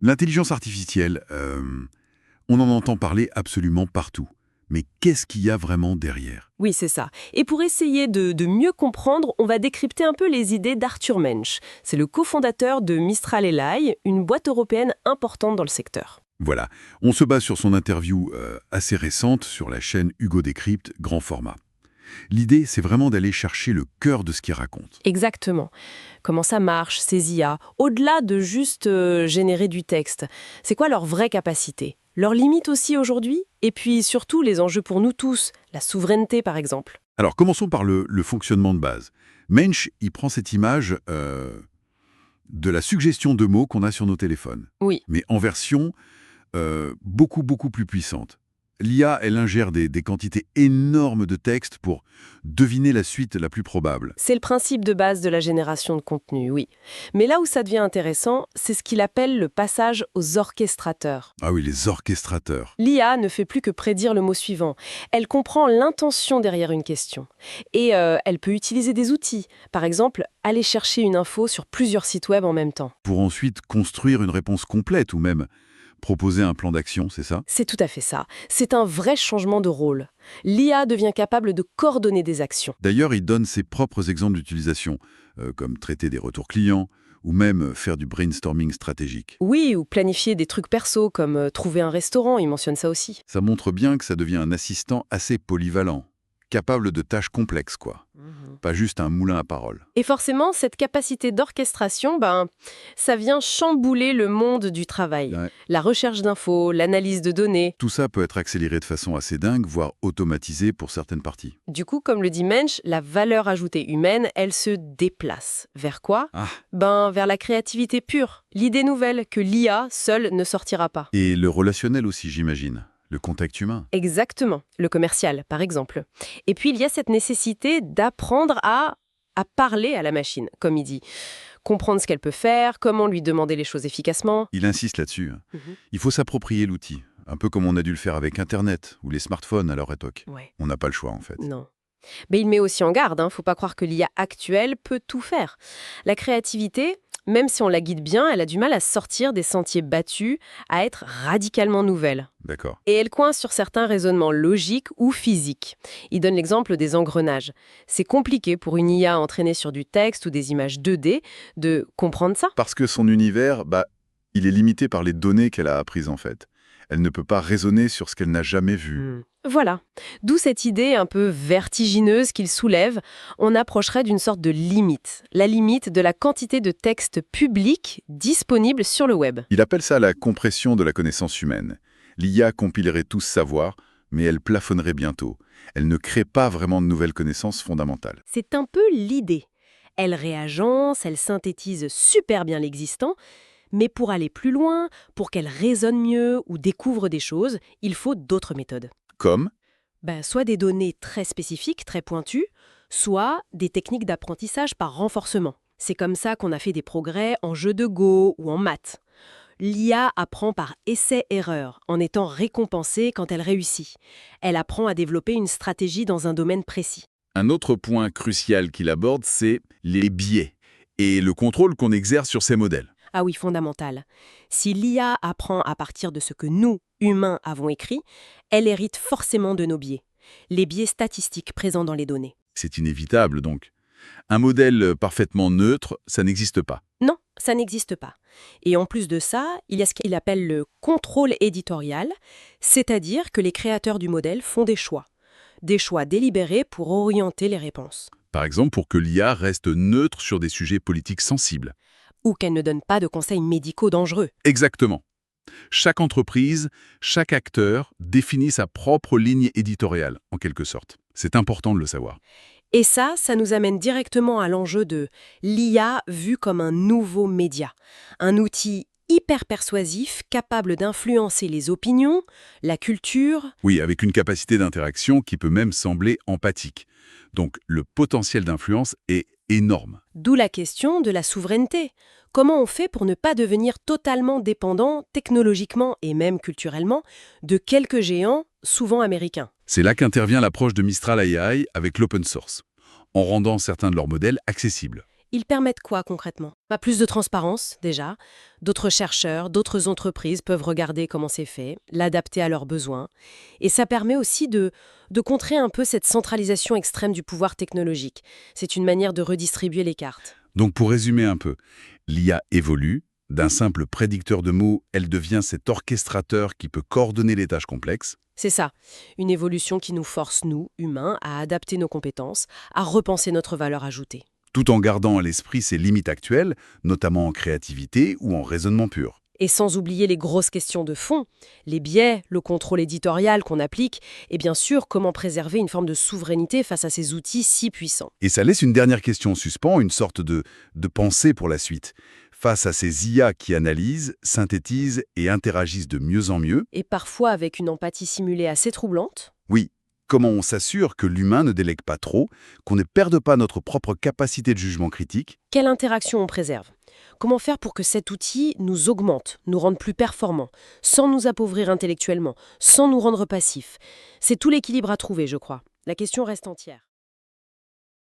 L'intelligence artificielle, on en entend parler absolument partout. Mais qu'est-ce qu'il y a vraiment derrière? Oui, c'est ça. Et pour essayer de mieux comprendre, on va décrypter un peu les idées d'Arthur Mensch. C'est le cofondateur de Mistral AI, une boîte européenne importante dans le secteur. Voilà, on se base sur son interview assez récente sur la chaîne Hugo Décrypte, grand format. L'idée, c'est vraiment d'aller chercher le cœur de ce qu'il raconte. Exactement. Comment ça marche, ces IA, au-delà de juste générer du texte? C'est quoi leur vraie capacité? Leurs limites aussi aujourd'hui? Et puis surtout les enjeux pour nous tous, la souveraineté par exemple. Alors, commençons par le fonctionnement de base. Mensch, il prend cette image de la suggestion de mots qu'on a sur nos téléphones, Oui. mais en version beaucoup, beaucoup plus puissante. L'IA, elle ingère des quantités énormes de textes pour deviner la suite la plus probable. C'est le principe de base de la génération de contenu, oui. Mais là où ça devient intéressant, c'est ce qu'il appelle le passage aux orchestrateurs. Ah oui, les orchestrateurs. L'IA ne fait plus que prédire le mot suivant. Elle comprend l'intention derrière une question. Et elle peut utiliser des outils. Par exemple, aller chercher une info sur plusieurs sites web en même temps. Pour ensuite construire une réponse complète ou même proposer un plan d'action, c'est ça? C'est tout à fait ça. C'est un vrai changement de rôle. L'IA devient capable de coordonner des actions. D'ailleurs, il donne ses propres exemples d'utilisation, comme traiter des retours clients ou même faire du brainstorming stratégique. Oui, ou planifier des trucs perso, comme trouver un restaurant, il mentionne ça aussi. Ça montre bien que ça devient un assistant assez polyvalent, capable de tâches complexes, quoi. Pas juste un moulin à paroles. Et forcément, cette capacité d'orchestration, ça vient chambouler le monde du travail. Ouais. La recherche d'infos, l'analyse de données. Tout ça peut être accéléré de façon assez dingue, voire automatisé pour certaines parties. Du coup, comme le dit Mensch, la valeur ajoutée humaine, elle se déplace. Vers quoi? Vers la créativité pure. L'idée nouvelle que l'IA seule ne sortira pas. Et le relationnel aussi, j'imagine. Le contact humain. Exactement, le commercial, par exemple. Et puis, il y a cette nécessité d'apprendre à parler à la machine, comme il dit. Comprendre ce qu'elle peut faire, comment lui demander les choses efficacement. Il insiste là-dessus. Il faut s'approprier l'outil, un peu comme on a dû le faire avec Internet ou les smartphones à leur époque. Ouais. On n'a pas le choix, en fait. Non. Mais il met aussi en garde, faut pas croire que l'IA actuelle peut tout faire. La créativité, même si on la guide bien, elle a du mal à sortir des sentiers battus, à être radicalement nouvelle. D'accord. Et elle coince sur certains raisonnements logiques ou physiques. Il donne l'exemple des engrenages. C'est compliqué pour une IA entraînée sur du texte ou des images 2D de comprendre ça. Parce que son univers, il est limité par les données qu'elle a apprises, en fait. Elle ne peut pas raisonner sur ce qu'elle n'a jamais vu. Voilà. D'où cette idée un peu vertigineuse qu'il soulève. On approcherait d'une sorte de limite. La limite de la quantité de textes publics disponibles sur le web. Il appelle ça la compression de la connaissance humaine. L'IA compilerait tout ce savoir, mais elle plafonnerait bientôt. Elle ne crée pas vraiment de nouvelles connaissances fondamentales. C'est un peu l'idée. Elle réagence, elle synthétise super bien l'existant, mais pour aller plus loin, pour qu'elle raisonne mieux ou découvre des choses, il faut d'autres méthodes. Comme Soit des données très spécifiques, très pointues, soit des techniques d'apprentissage par renforcement. C'est comme ça qu'on a fait des progrès en jeu de Go ou en maths. L'IA apprend par essai-erreur, en étant récompensée quand elle réussit. Elle apprend à développer une stratégie dans un domaine précis. un autre point crucial qu'il aborde, c'est les biais et le contrôle qu'on exerce sur ces modèles. Ah oui, fondamental. Si l'IA apprend à partir de ce que nous, humains, avons écrit, elle hérite forcément de nos biais. Les biais statistiques présents dans les données. C'est inévitable, donc. Un modèle parfaitement neutre, ça n'existe pas. Non, ça n'existe pas. Et en plus de ça, il y a ce qu'il appelle le contrôle éditorial, c'est-à-dire que les créateurs du modèle font des choix délibérés pour orienter les réponses. Par exemple, pour que l'IA reste neutre sur des sujets politiques sensibles. Ou qu'elle ne donne pas de conseils médicaux dangereux. Exactement. Chaque entreprise, chaque acteur définit sa propre ligne éditoriale, en quelque sorte. C'est important de le savoir. Et ça nous amène directement à l'enjeu de l'IA vue comme un nouveau média. Un outil hyper persuasif, capable d'influencer les opinions, la culture. Oui, avec une capacité d'interaction qui peut même sembler empathique. Donc le potentiel d'influence est énorme. D'où la question de la souveraineté. Comment on fait pour ne pas devenir totalement dépendant, technologiquement et même culturellement, de quelques géants, souvent américains? C'est là qu'intervient l'approche de Mistral AI avec l'open source, en rendant certains de leurs modèles accessibles. Ils permettent quoi concrètement? Plus de transparence, déjà. D'autres chercheurs, d'autres entreprises peuvent regarder comment c'est fait, l'adapter à leurs besoins. Et ça permet aussi de contrer un peu cette centralisation extrême du pouvoir technologique. C'est une manière de redistribuer les cartes. Donc pour résumer un peu, l'IA évolue. D'un simple prédicteur de mots, elle devient cet orchestrateur qui peut coordonner les tâches complexes. C'est ça, une évolution qui nous force, nous, humains, à adapter nos compétences, à repenser notre valeur ajoutée. Tout en gardant à l'esprit ses limites actuelles, notamment en créativité ou en raisonnement pur. Et sans oublier les grosses questions de fond, les biais, le contrôle éditorial qu'on applique, et bien sûr comment préserver une forme de souveraineté face à ces outils si puissants. Et ça laisse une dernière question en suspens, une sorte de pensée pour la suite. Face à ces IA qui analysent, synthétisent et interagissent de mieux en mieux, Et parfois avec une empathie simulée assez troublante. oui, comment on s'assure que l'humain ne délègue pas trop, qu'on ne perde pas notre propre capacité de jugement critique? Quelle interaction on préserve? Comment faire pour que cet outil nous augmente, nous rende plus performants, sans nous appauvrir intellectuellement, sans nous rendre passifs? C'est tout l'équilibre à trouver, je crois. La question reste entière.